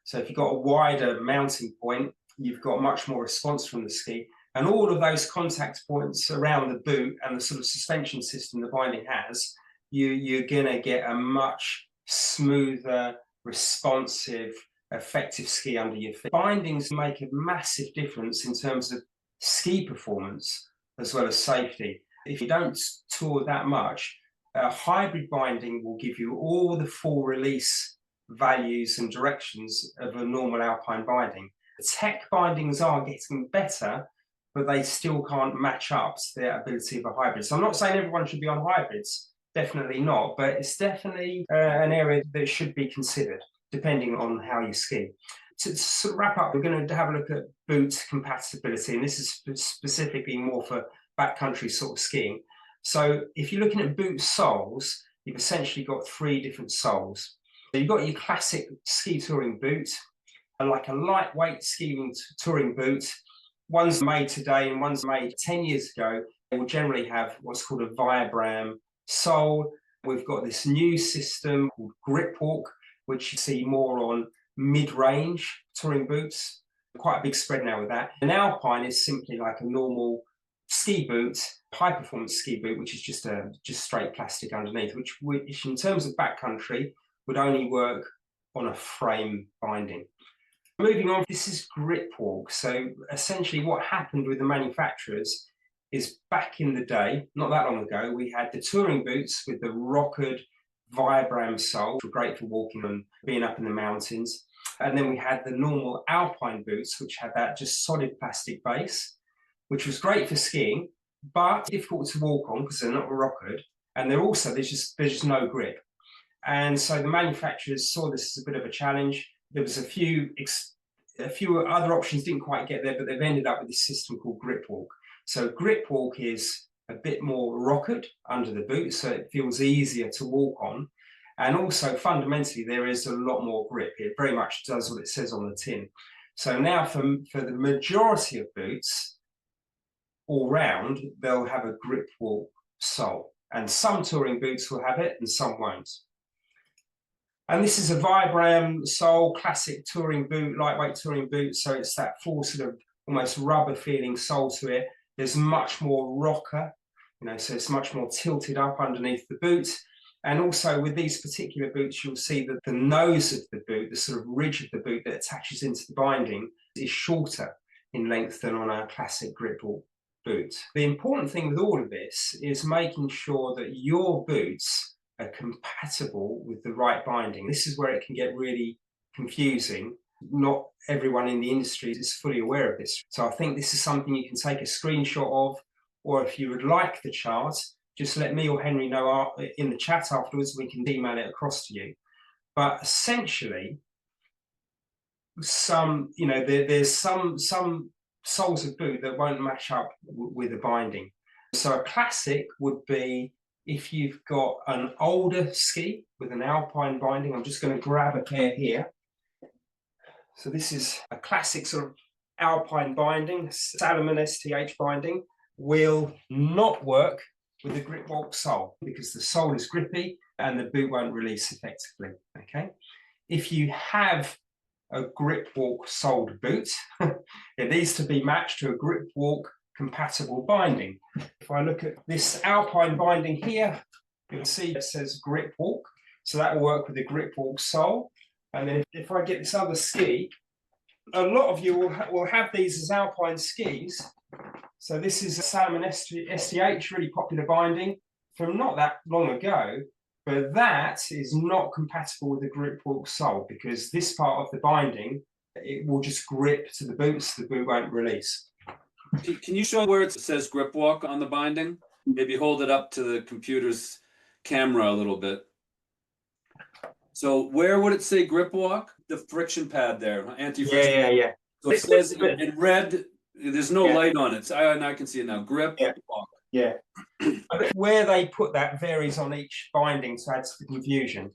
So if you've got a wider mounting point, you've got much more response from the ski. And all of those contact points around the boot and the sort of suspension system the binding has, you're gonna get a much smoother, responsive, effective ski under your feet. Bindings make a massive difference in terms of ski performance as well as safety. If you don't tour that much, a hybrid binding will give you all the full release values and directions of a normal Alpine binding. The tech bindings are getting better, but they still can't match up to the ability of a hybrid. So I'm not saying everyone should be on hybrids, definitely not, but it's definitely an area that should be considered, depending on how you ski. To sort of wrap up, we're going to have a look at boot compatibility, and this is specifically more for backcountry sort of skiing. So if you're looking at boot soles, you've essentially got three different soles. So you've got your classic ski touring boot, like a lightweight skiing touring boot. One's made today and one's made 10 years ago. They will generally have what's called a Vibram sole. We've got this new system called GripWalk, which you see more on mid-range touring boots. Quite a big spread now with that. An Alpine is simply like a normal ski boot, high-performance ski boot, which is just straight plastic underneath, which in terms of backcountry would only work on a frame binding. Moving on, this is GripWalk. So essentially what happened with the manufacturers is back in the day, not that long ago, we had the touring boots with the rockered Vibram sole, which were great for walking and being up in the mountains. And then we had the normal Alpine boots, which had that just solid plastic base, which was great for skiing, but difficult to walk on because they're not rockered. And they're also, there's just no grip. And so the manufacturers saw this as a bit of a challenge. There was a few A few other options didn't quite get there, but they've ended up with this system called GripWalk. So GripWalk is a bit more rockered under the boot, so it feels easier to walk on. And also fundamentally, there is a lot more grip. It very much does what it says on the tin. So now for the majority of boots, all round, they'll have a GripWalk sole. And some touring boots will have it and some won't. And this is a Vibram sole, classic touring boot, lightweight touring boot. So it's that full sort of almost rubber feeling sole to it. There's much more rocker, so it's much more tilted up underneath the boot. And also with these particular boots, you'll see that the nose of the boot, the sort of ridge of the boot that attaches into the binding, is shorter in length than on our classic GripWalk boot. The important thing with all of this is making sure that your boots are compatible with the right binding. This is where it can get really confusing. Not everyone in the industry is fully aware of this. So I think this is something you can take a screenshot of, or if you would like the chart, just let me or Henry know in the chat afterwards, we can email it across to you. But essentially, there's some soles of boot that won't match up with the binding. So a classic would be if you've got an older ski with an Alpine binding. I'm just going to grab a pair here. So this is a classic sort of Alpine binding, Salomon STH binding, will not work with the GripWalk sole because the sole is grippy and the boot won't release effectively. Okay. If you have a GripWalk soled boot, it needs to be matched to a GripWalk compatible binding. If I look at this Alpine binding here, you'll see it says GripWalk, so that will work with the GripWalk sole. And then if I get this other ski, a lot of you will have these as Alpine skis. So this is a Salomon STH, really popular binding from not that long ago, but that is not compatible with the GripWalk sole because this part of the binding, it will just grip to the boots, the boot won't release. Can you show where it says GripWalk on the binding? Maybe hold it up to the computer's camera a little bit. So where would it say GripWalk? The friction pad there, anti-friction. Yeah. So it says in red, there's no light on it. So I can see it now. GripWalk. Yeah. Where they put that varies on each binding to add to the confusion.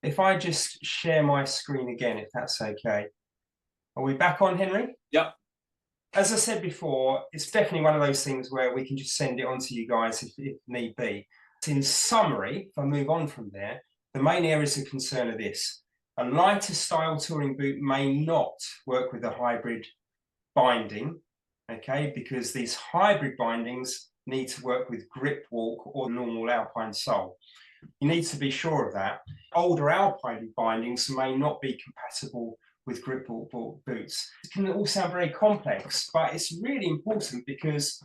If I just share my screen again, if that's okay. Are we back on, Henry? Yep. As I said before, it's definitely one of those things where we can just send it on to you guys if need be. In summary, if I move on from there, the main areas of concern are this. A lighter style touring boot may not work with a hybrid binding, okay, because these hybrid bindings need to work with GripWalk or normal Alpine sole. You need to be sure of that. Older Alpine bindings may not be compatible with GripWalk boots. It can all sound very complex, but it's really important because,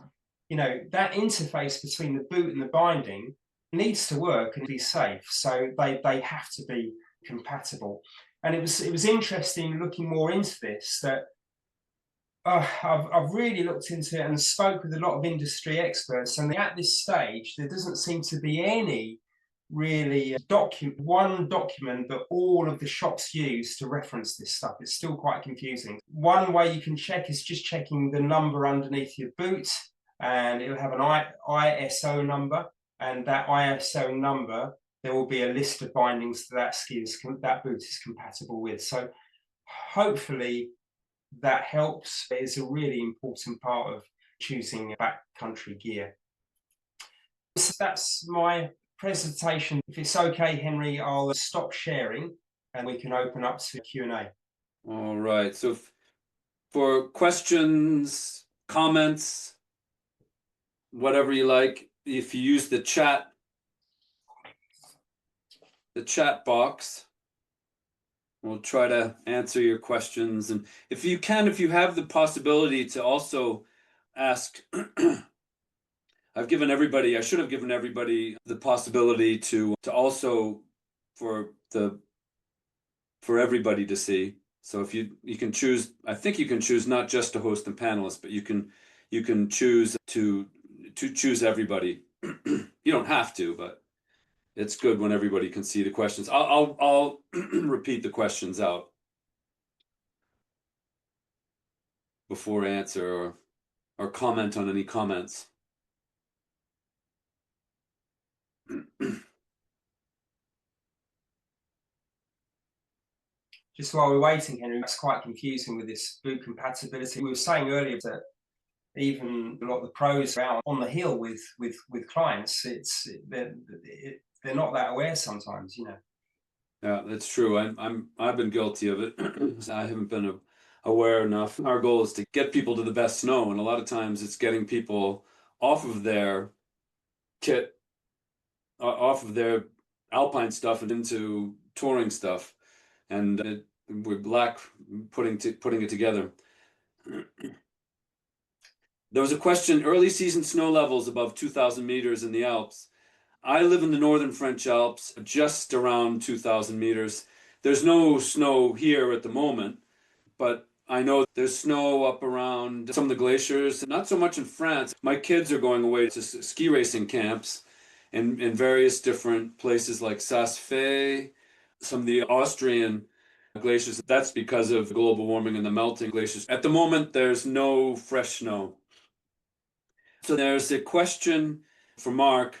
that interface between the boot and the binding needs to work and be safe. So they have to be compatible. And it was interesting looking more into this that I've really looked into it and spoke with a lot of industry experts, and at this stage there doesn't seem to be any really one document that all of the shops use to reference this stuff. It's still quite confusing. One way you can check is just checking the number underneath your boot, and it'll have an ISO number, and that ISO number, there will be a list of bindings that that boot is compatible with. So hopefully that helps. It is a really important part of choosing backcountry gear. So that's my presentation. If it's okay, Henry, I'll stop sharing and we can open up to Q&A. All right. So for questions, comments, whatever you like, if you use the chat box, we'll try to answer your questions. And if you have the possibility to also ask, I should have given everybody the possibility to also for everybody to see. So if you can choose, I think you can choose not just to host and panelists, but you can choose to choose everybody. You don't have to, but it's good when everybody can see the questions. I'll repeat the questions out. before I answer or comment on any comments. Just while we're waiting, Henry, it's quite confusing with this boot compatibility. We were saying earlier that even a lot of the pros are out on the hill with clients. They're not that aware sometimes, you know. Yeah, that's true. I've been guilty of it. I haven't been aware enough. Our goal is to get people to the best snow, and a lot of times it's getting people off of their kit, off of their Alpine stuff and into touring stuff, and we lack putting it together. There was a question: early season snow levels above 2,000 meters in the Alps. I live in the northern French Alps, just around 2,000 meters. There's no snow here at the moment, but I know there's snow up around some of the glaciers, not so much in France. My kids are going away to ski racing camps in various different places like Saas-Fee, some of the Austrian glaciers. That's because of global warming and the melting glaciers. At the moment, there's no fresh snow. So there's a question for Mark.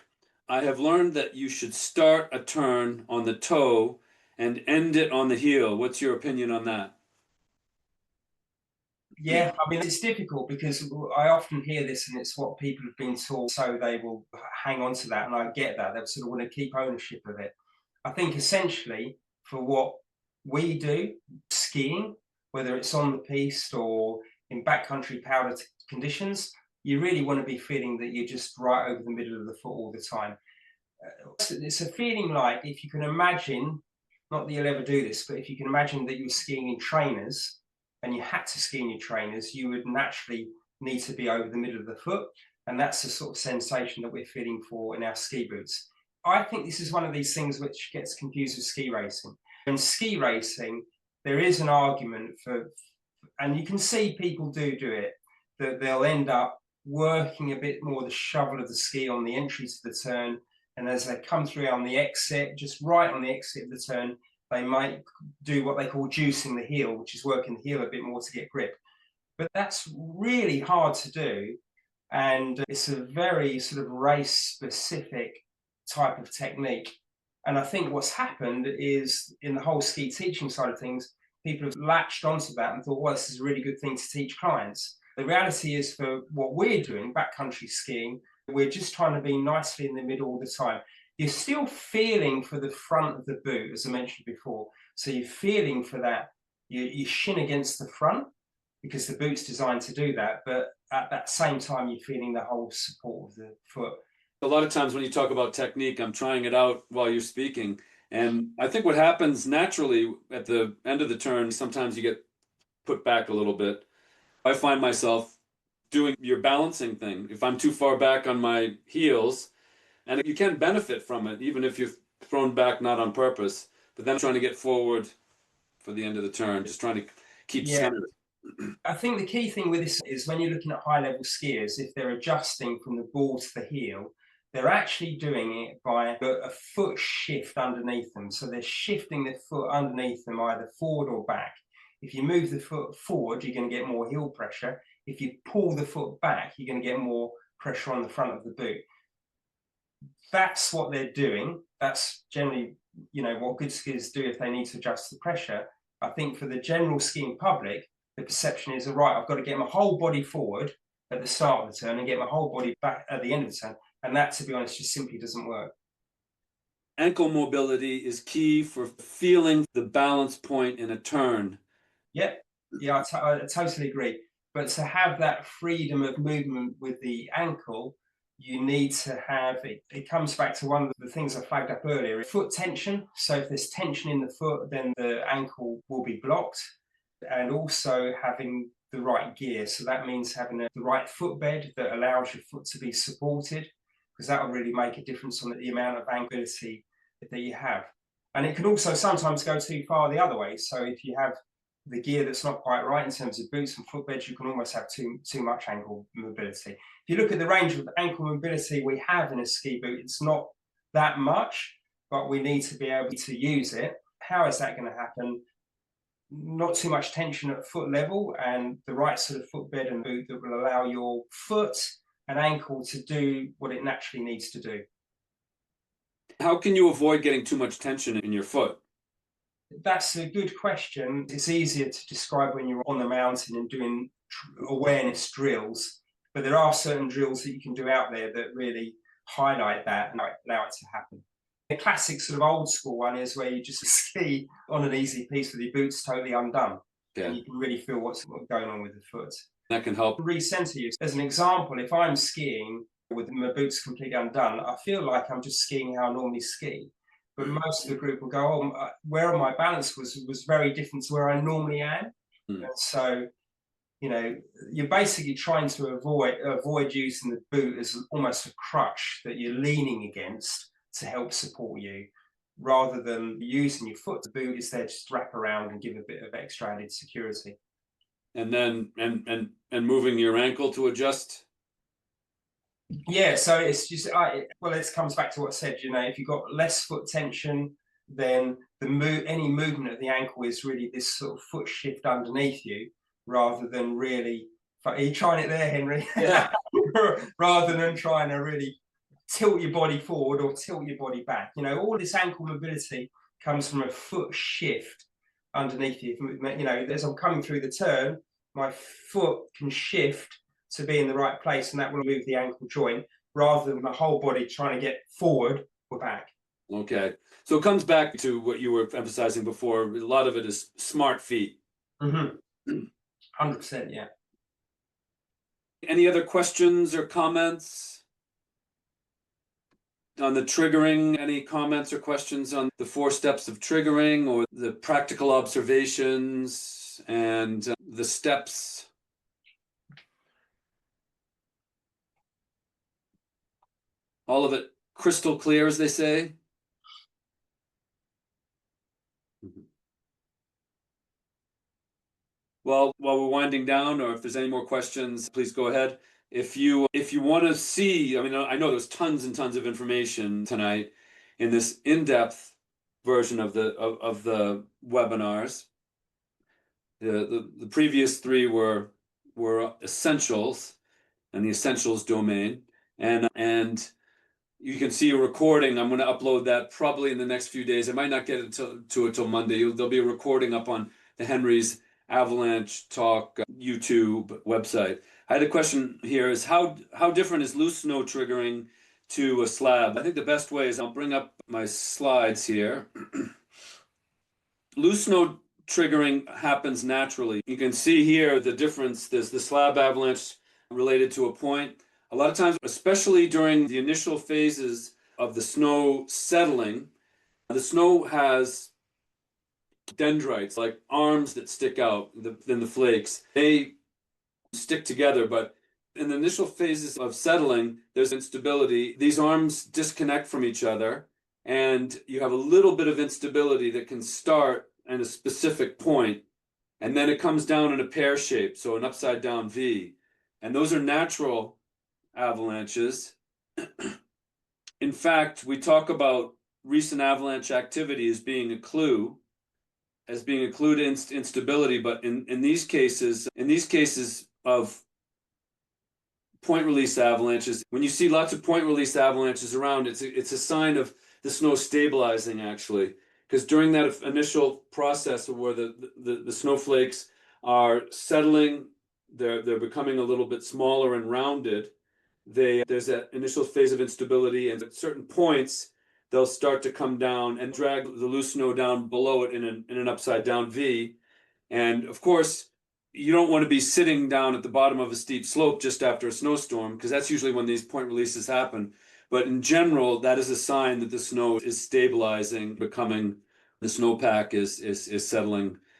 I have learned that you should start a turn on the toe and end it on the heel. What's your opinion on that? Yeah, I mean, it's difficult because I often hear this and it's what people have been taught, so they will hang on to that. And I get that. They sort of want to keep ownership of it. I think essentially for what we do, skiing, whether it's on the piste or in backcountry powder conditions, you really want to be feeling that you're just right over the middle of the foot all the time. It's a feeling like, if you can imagine, not that you'll ever do this, but if you can imagine that you're skiing in trainers and you had to ski in your trainers, you would naturally need to be over the middle of the foot. And that's the sort of sensation that we're feeling for in our ski boots. I think this is one of these things which gets confused with ski racing. In ski racing, there is an argument for, and you can see people do it, that they'll end up working a bit more the shovel of the ski on the entry to the turn. And as they come through on the exit, just right on the exit of the turn, they might do what they call juicing the heel, which is working the heel a bit more to get grip. But that's really hard to do. And it's a very sort of race-specific type of technique. And I think what's happened is, in the whole ski teaching side of things, people have latched onto that and thought, well, this is a really good thing to teach clients. The reality is, for what we're doing, backcountry skiing, we're just trying to be nicely in the middle all the time. You're still feeling for the front of the boot, as I mentioned before. So you're feeling for that. You shin against the front because the boot's designed to do that. But at that same time, you're feeling the whole support of the foot. A lot of times when you talk about technique, I'm trying it out while you're speaking. And I think what happens naturally at the end of the turn, sometimes you get put back a little bit. I find myself doing your balancing thing. If I'm too far back on my heels, and you can benefit from it, even if you've thrown back not on purpose, but then trying to get forward for the end of the turn, just trying to keep centered. I think the key thing with this is, when you're looking at high-level skiers, if they're adjusting from the ball to the heel, they're actually doing it by a foot shift underneath them. So they're shifting the foot underneath them, either forward or back. If you move the foot forward, you're going to get more heel pressure. If you pull the foot back, you're going to get more pressure on the front of the boot. That's what they're doing. That's generally, what good skiers do if they need to adjust the pressure. I think for the general skiing public, the perception is, all right, I've got to get my whole body forward at the start of the turn and get my whole body back at the end of the turn. And that, to be honest, just simply doesn't work. Ankle mobility is key for feeling the balance point in a turn. Yeah, I totally agree. But to have that freedom of movement with the ankle, you need to have it. It comes back to one of the things I flagged up earlier: foot tension. So if there's tension in the foot, then the ankle will be blocked. And also having the right gear. So that means having the right footbed that allows your foot to be supported, because that will really make a difference on the amount of angularity that you have. And it can also sometimes go too far the other way. So if you have the gear that's not quite right in terms of boots and footbeds, you can almost have too much ankle mobility. If you look at the range of ankle mobility we have in a ski boot, it's not that much, but we need to be able to use it. How is that going to happen? not too much tension at foot level, and the right sort of footbed and boot that will allow your foot and ankle to do what it naturally needs to do. How can you avoid getting too much tension in your foot? That's a good question. It's easier to describe when you're on the mountain and doing awareness drills, but there are certain drills that you can do out there that really highlight that and allow it to happen. The classic sort of old school one is where you just ski on an easy piece with your boots totally undone. Yeah. And you can really feel what's going on with the foot. That can help Recenter you. As an example, if I'm skiing with my boots completely undone, I feel like I'm just skiing how I normally ski. But most of the group will go, oh, where my balance was very different to where I normally am. And so, you know, you're basically trying to avoid using the boot as almost a crutch that you're leaning against to help support you, rather than using your foot. The boot is there just to wrap around and give a bit of extra added security. And then and moving your ankle to adjust. Yeah, so it's just well, it comes back to what I said. You know, if you've got less foot tension, then any movement of the ankle is really this sort of foot shift underneath you, rather than really. Are you trying it there, Henry? Yeah. Rather than trying to really tilt your body forward or tilt your body back. You know, all this ankle mobility comes from a foot shift underneath you. You know, as I'm coming through the turn, my foot can shift to be in the right place, and that will move the ankle joint, rather than the whole body trying to get forward or back. Okay. So it comes back to what you were emphasizing before. A lot of it is smart feet. 100%, yeah. Any other questions or comments on the triggering? Any comments or questions on the 4 steps of triggering, or the practical observations and the steps? All of it crystal clear, as they say. Well, while we're winding down, or if there's any more questions, please go ahead. If you want to see, I mean, I know there's tons and tons of information tonight in this in-depth version of the webinars. The previous 3 were essentials, and the essentials domain, and you can see a recording. I'm going to upload that probably in the next few days. I might not get it to it till Monday. There'll be a recording up on the Henry's Avalanche Talk YouTube website. I had a question here: is how different is loose snow triggering to a slab? I think the best way is, I'll bring up my slides here. Loose snow triggering happens naturally. You can see here the difference. There's the slab avalanche related to a point. A lot of times, especially during the initial phases of the snow settling, the snow has dendrites, like arms that stick out in the flakes. They stick together, but in the initial phases of settling, there's instability. These arms disconnect from each other, and you have a little bit of instability that can start at a specific point, and then it comes down in a pear shape, so an upside down V. And those are natural avalanches. In fact, we talk about recent avalanche activity as being a clue to instability, but in these cases of point release avalanches, when you see lots of point release avalanches around, it's a sign of the snow stabilizing, actually, because during that initial process where the snowflakes are settling, they're becoming a little bit smaller and rounded. There's that initial phase of instability, and at certain points they'll start to come down and drag the loose snow down below it in an upside down V. And of course, you don't want to be sitting down at the bottom of a steep slope just after a snowstorm, because that's usually when these point releases happen. But in general, that is a sign that the snow is stabilizing, the snowpack is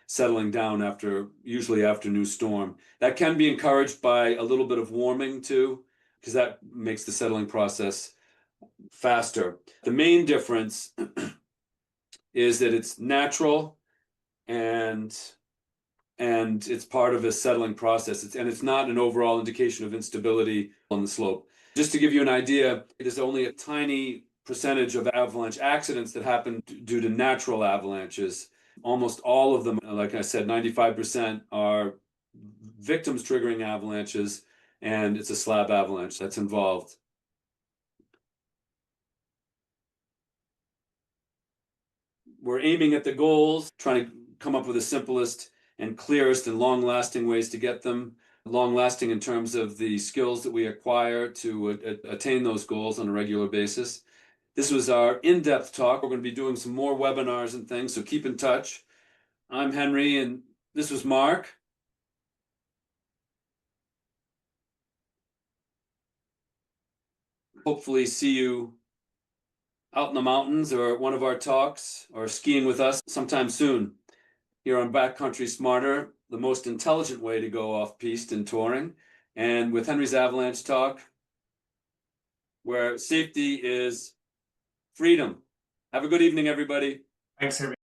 settling down usually after new storm. That can be encouraged by a little bit of warming too, because that makes the settling process faster. The main difference is that it's natural and it's part of a settling process. It's not an overall indication of instability on the slope. Just to give you an idea, it is only a tiny percentage of avalanche accidents that happen due to natural avalanches. Almost all of them, like I said, 95% are victims triggering avalanches, and it's a slab avalanche that's involved. We're aiming at the goals, trying to come up with the simplest and clearest and long-lasting ways to get them. Long-lasting in terms of the skills that we acquire to attain those goals on a regular basis. This was our in-depth talk. We're going to be doing some more webinars and things, so keep in touch. I'm Henry, and this was Mark. Hopefully see you out in the mountains or at one of our talks or skiing with us sometime soon. Here on Backcountry Smarter, the most intelligent way to go off-piste in touring, and with Henry's Avalanche Talk, where safety is freedom. Have a good evening, everybody. Thanks, everyone.